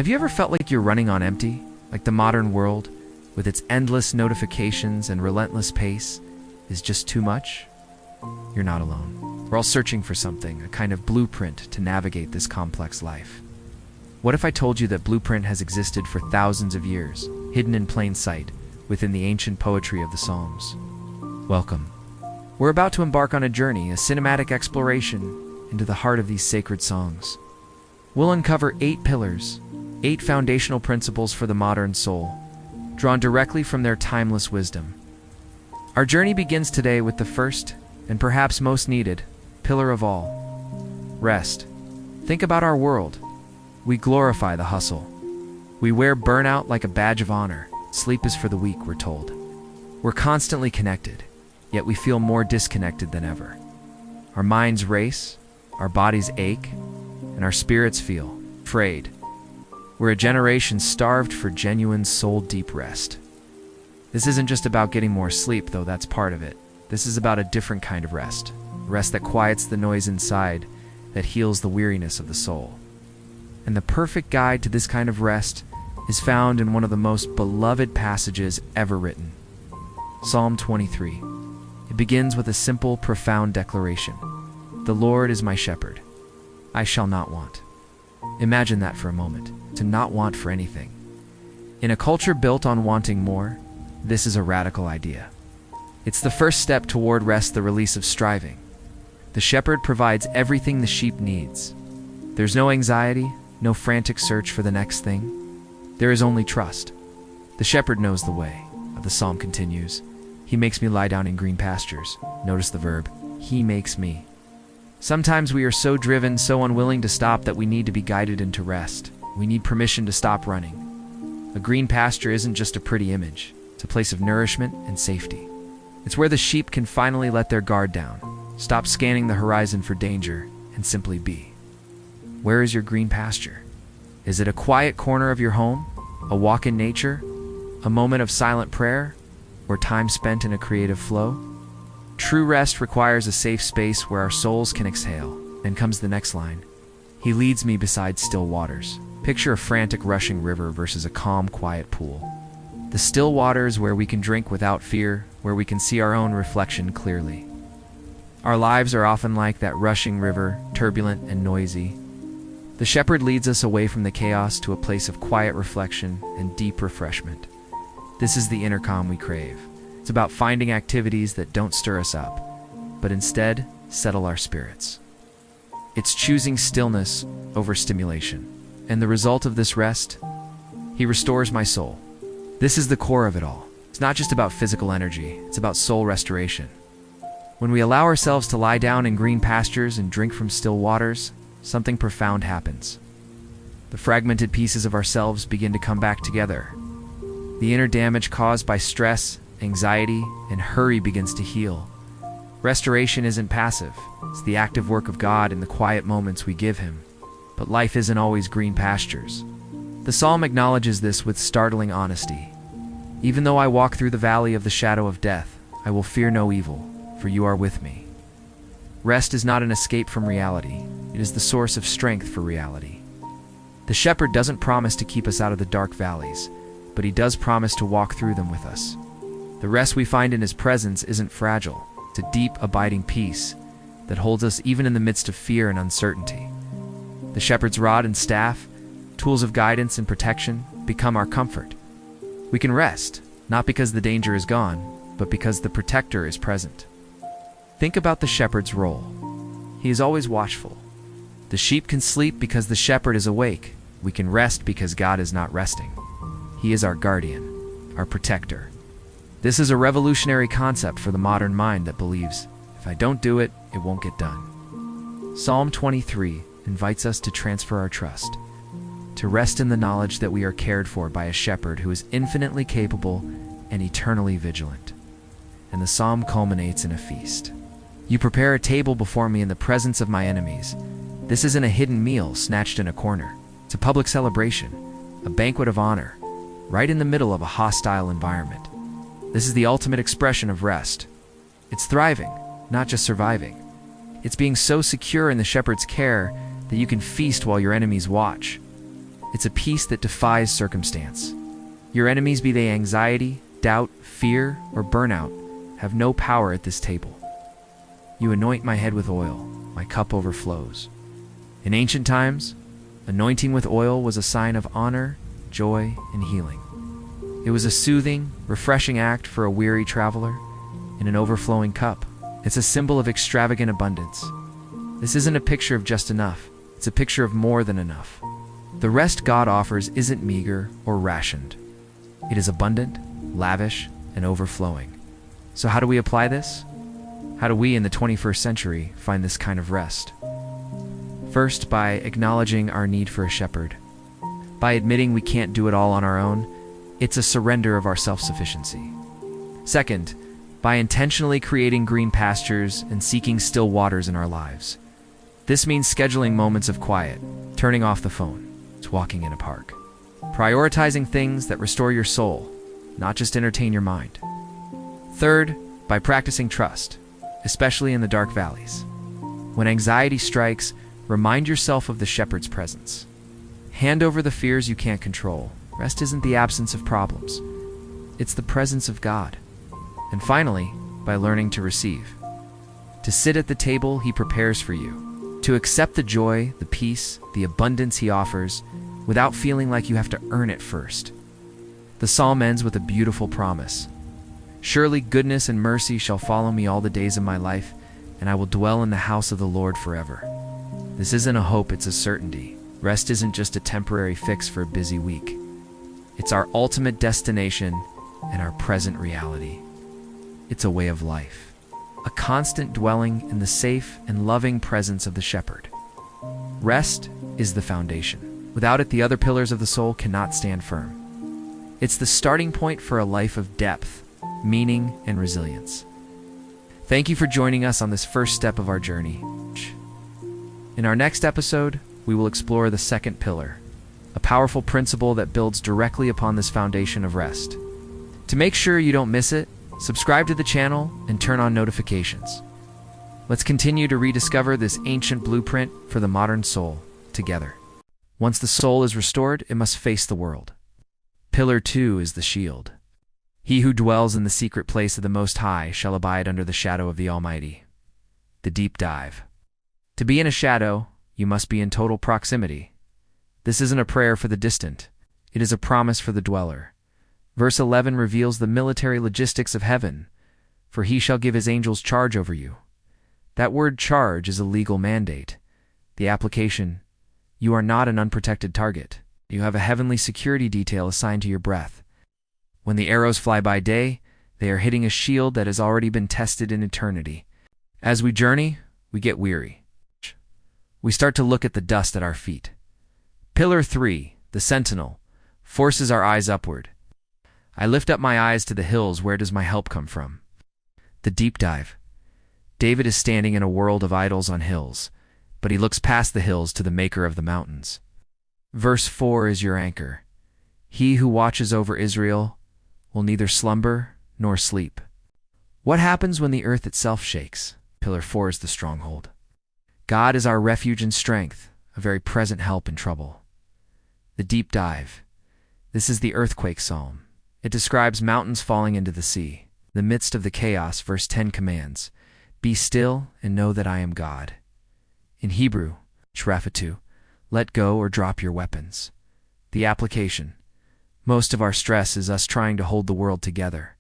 Have you ever felt like you're running on empty? Like the modern world, with its endless notifications and relentless pace, is just too much? You're not alone. We're all searching for something, a kind of blueprint to navigate this complex life. What if I told you that blueprint has existed for thousands of years, hidden in plain sight, within the ancient poetry of the Psalms? Welcome. We're about to embark on a journey, a cinematic exploration into the heart of these sacred songs. We'll uncover 8 pillars, 8 foundational principles for the modern soul, drawn directly from their timeless wisdom. Our journey begins today with the first, and perhaps most needed, pillar of all: rest. Think about our world. We glorify the hustle. We wear burnout like a badge of honor. Sleep is for the weak, we're told. We're constantly connected, yet we feel more disconnected than ever. Our minds race, our bodies ache, and our spirits feel frayed. We're a generation starved for genuine soul-deep rest. This isn't just about getting more sleep, though that's part of it. This is about a different kind of rest. Rest that quiets the noise inside, that heals the weariness of the soul. And the perfect guide to this kind of rest is found in one of the most beloved passages ever written. Psalm 23. It begins with a simple, profound declaration. The Lord is my shepherd. I shall not want. Imagine that for a moment, to not want for anything. In a culture built on wanting more, this is a radical idea. It's the first step toward rest, the release of striving. The shepherd provides everything the sheep needs. There's no anxiety, no frantic search for the next thing. There is only trust. The shepherd knows the way. The psalm continues. He makes me lie down in green pastures. Notice the verb, he makes me. Sometimes we are so driven, so unwilling to stop that we need to be guided into rest. We need permission to stop running. A green pasture isn't just a pretty image. It's a place of nourishment and safety. It's where the sheep can finally let their guard down, stop scanning the horizon for danger, and simply be. Where is your green pasture? Is it a quiet corner of your home, a walk in nature, a moment of silent prayer, or time spent in a creative flow? True rest requires a safe space where our souls can exhale. Then comes the next line. He leads me beside still waters. Picture a frantic rushing river versus a calm, quiet pool. The still waters where we can drink without fear, where we can see our own reflection clearly. Our lives are often like that rushing river, turbulent and noisy. The shepherd leads us away from the chaos to a place of quiet reflection and deep refreshment. This is the inner calm we crave. It's about finding activities that don't stir us up, but instead settle our spirits. It's choosing stillness over stimulation. And the result of this rest? He restores my soul. This is the core of it all. It's not just about physical energy, it's about soul restoration. When we allow ourselves to lie down in green pastures and drink from still waters, something profound happens. The fragmented pieces of ourselves begin to come back together. The inner damage caused by stress, anxiety, and hurry begins to heal. Restoration isn't passive. It's the active work of God in the quiet moments we give Him. But life isn't always green pastures. The psalm acknowledges this with startling honesty. Even though I walk through the valley of the shadow of death, I will fear no evil, for you are with me. Rest is not an escape from reality. It is the source of strength for reality. The shepherd doesn't promise to keep us out of the dark valleys, but he does promise to walk through them with us. The rest we find in his presence isn't fragile. It's a deep, abiding peace that holds us even in the midst of fear and uncertainty. The shepherd's rod and staff, tools of guidance and protection, become our comfort. We can rest, not because the danger is gone, but because the protector is present. Think about the shepherd's role. He is always watchful. The sheep can sleep because the shepherd is awake. We can rest because God is not resting. He is our guardian, our protector. This is a revolutionary concept for the modern mind that believes, if I don't do it, it won't get done. Psalm 23 invites us to transfer our trust, to rest in the knowledge that we are cared for by a shepherd who is infinitely capable and eternally vigilant. And the psalm culminates in a feast. You prepare a table before me in the presence of my enemies. This isn't a hidden meal snatched in a corner. It's a public celebration, a banquet of honor, right in the middle of a hostile environment. This is the ultimate expression of rest. It's thriving, not just surviving. It's being so secure in the shepherd's care that you can feast while your enemies watch. It's a peace that defies circumstance. Your enemies, be they anxiety, doubt, fear, or burnout, have no power at this table. You anoint my head with oil, my cup overflows. In ancient times, anointing with oil was a sign of honor, joy, and healing. It was a soothing, refreshing act for a weary traveler in an overflowing cup. It's a symbol of extravagant abundance. This isn't a picture of just enough. It's a picture of more than enough. The rest God offers isn't meager or rationed. It is abundant, lavish, and overflowing. So how do we apply this? How do we in the 21st century find this kind of rest? First, by acknowledging our need for a shepherd. By admitting we can't do it all on our own, it's a surrender of our self-sufficiency. Second, by intentionally creating green pastures and seeking still waters in our lives. This means scheduling moments of quiet, turning off the phone, walking in a park. Prioritizing things that restore your soul, not just entertain your mind. Third, by practicing trust, especially in the dark valleys. When anxiety strikes, remind yourself of the shepherd's presence. Hand over the fears you can't control. Rest isn't the absence of problems. It's the presence of God. And finally, by learning to receive. To sit at the table He prepares for you. To accept the joy, the peace, the abundance He offers, without feeling like you have to earn it first. The psalm ends with a beautiful promise. Surely goodness and mercy shall follow me all the days of my life, and I will dwell in the house of the Lord forever. This isn't a hope, it's a certainty. Rest isn't just a temporary fix for a busy week. It's our ultimate destination and our present reality. It's a way of life, a constant dwelling in the safe and loving presence of the shepherd. Rest is the foundation. Without it, the other pillars of the soul cannot stand firm. It's the starting point for a life of depth, meaning, and resilience. Thank you for joining us on this first step of our journey. In our next episode, we will explore the second pillar, a powerful principle that builds directly upon this foundation of rest. To make sure you don't miss it, subscribe to the channel and turn on notifications. Let's continue to rediscover this ancient blueprint for the modern soul together. Once the soul is restored, it must face the world. Pillar 2 is the shield. He who dwells in the secret place of the Most High shall abide under the shadow of the Almighty. The deep dive. To be in a shadow, you must be in total proximity. This isn't a prayer for the distant. It is a promise for the dweller. Verse 11 reveals the military logistics of heaven. For He shall give His angels charge over you. That word charge is a legal mandate. The application: you are not an unprotected target. You have a heavenly security detail assigned to your breath. When the arrows fly by day, they are hitting a shield that has already been tested in eternity. As we journey, we get weary. We start to look at the dust at our feet. Pillar 3, the sentinel, forces our eyes upward. I lift up my eyes to the hills. Where does my help come from? The deep dive. David is standing in a world of idols on hills, but he looks past the hills to the maker of the mountains. Verse 4 is your anchor. He who watches over Israel will neither slumber nor sleep. What happens when the earth itself shakes? Pillar 4 is the stronghold. God is our refuge and strength, a very present help in trouble. The deep dive. This is the earthquake psalm. It describes mountains falling into the sea. In the midst of the chaos, verse 10 commands, "Be still and know that I am God." In Hebrew, shrafatu, let go or drop your weapons. The application. Most of our stress is us trying to hold the world together.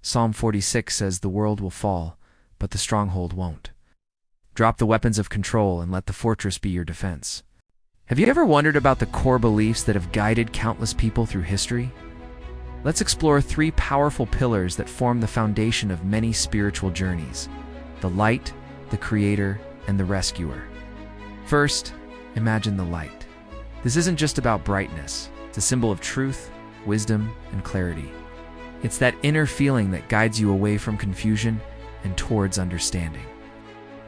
Psalm 46 says the world will fall, but the stronghold won't. Drop the weapons of control and let the fortress be your defense. Have you ever wondered about the core beliefs that have guided countless people through history? Let's explore 3 powerful pillars that form the foundation of many spiritual journeys: the light, the creator, and the rescuer. First, imagine the light. This isn't just about brightness. It's a symbol of truth, wisdom, and clarity. It's that inner feeling that guides you away from confusion and towards understanding.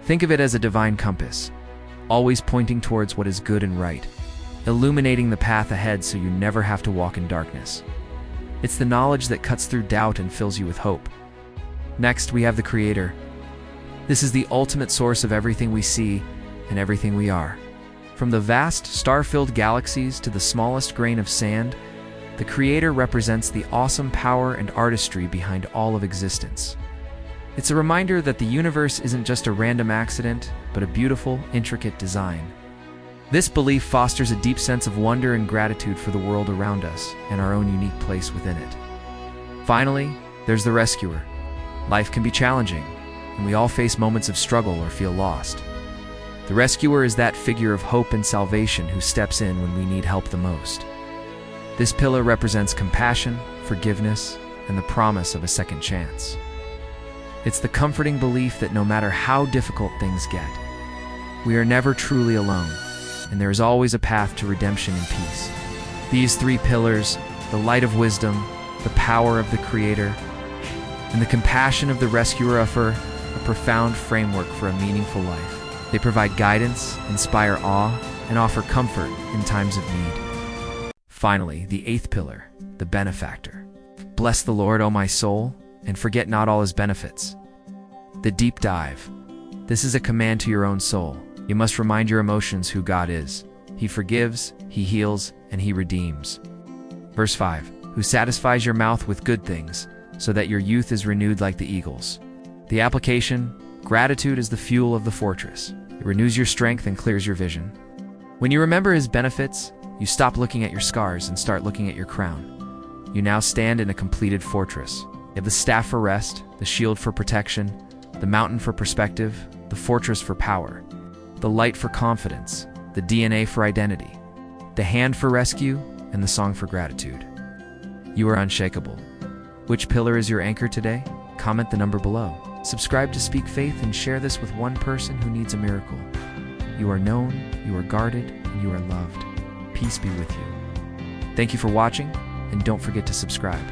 Think of it as a divine compass, always pointing towards what is good and right, illuminating the path ahead so you never have to walk in darkness. It's the knowledge that cuts through doubt and fills you with hope. Next, we have the Creator. This is the ultimate source of everything we see and everything we are. From the vast, star-filled galaxies to the smallest grain of sand, the Creator represents the awesome power and artistry behind all of existence. It's a reminder that the universe isn't just a random accident, but a beautiful, intricate design. This belief fosters a deep sense of wonder and gratitude for the world around us and our own unique place within it. Finally, there's the rescuer. Life can be challenging, and we all face moments of struggle or feel lost. The rescuer is that figure of hope and salvation who steps in when we need help the most. This pillar represents compassion, forgiveness, and the promise of a second chance. It's the comforting belief that no matter how difficult things get, we are never truly alone, and there is always a path to redemption and peace. These three pillars, the light of wisdom, the power of the Creator, and the compassion of the rescuer, offer a profound framework for a meaningful life. They provide guidance, inspire awe, and offer comfort in times of need. Finally, the eighth pillar, the benefactor. Bless the Lord, O my soul, and forget not all his benefits. The deep dive. This is a command to your own soul. You must remind your emotions who God is. He forgives, he heals, and he redeems. Verse 5, who satisfies your mouth with good things, so that your youth is renewed like the eagles. The application, gratitude is the fuel of the fortress. It renews your strength and clears your vision. When you remember his benefits, you stop looking at your scars and start looking at your crown. You now stand in a completed fortress. You have the staff for rest, the shield for protection, the mountain for perspective, the fortress for power, the light for confidence, the DNA for identity, the hand for rescue, and the song for gratitude. You are unshakable. Which pillar is your anchor today? Comment the number below. Subscribe to Speak Faith and share this with one person who needs a miracle. You are known, you are guarded, and you are loved. Peace be with you. Thank you for watching, and don't forget to subscribe.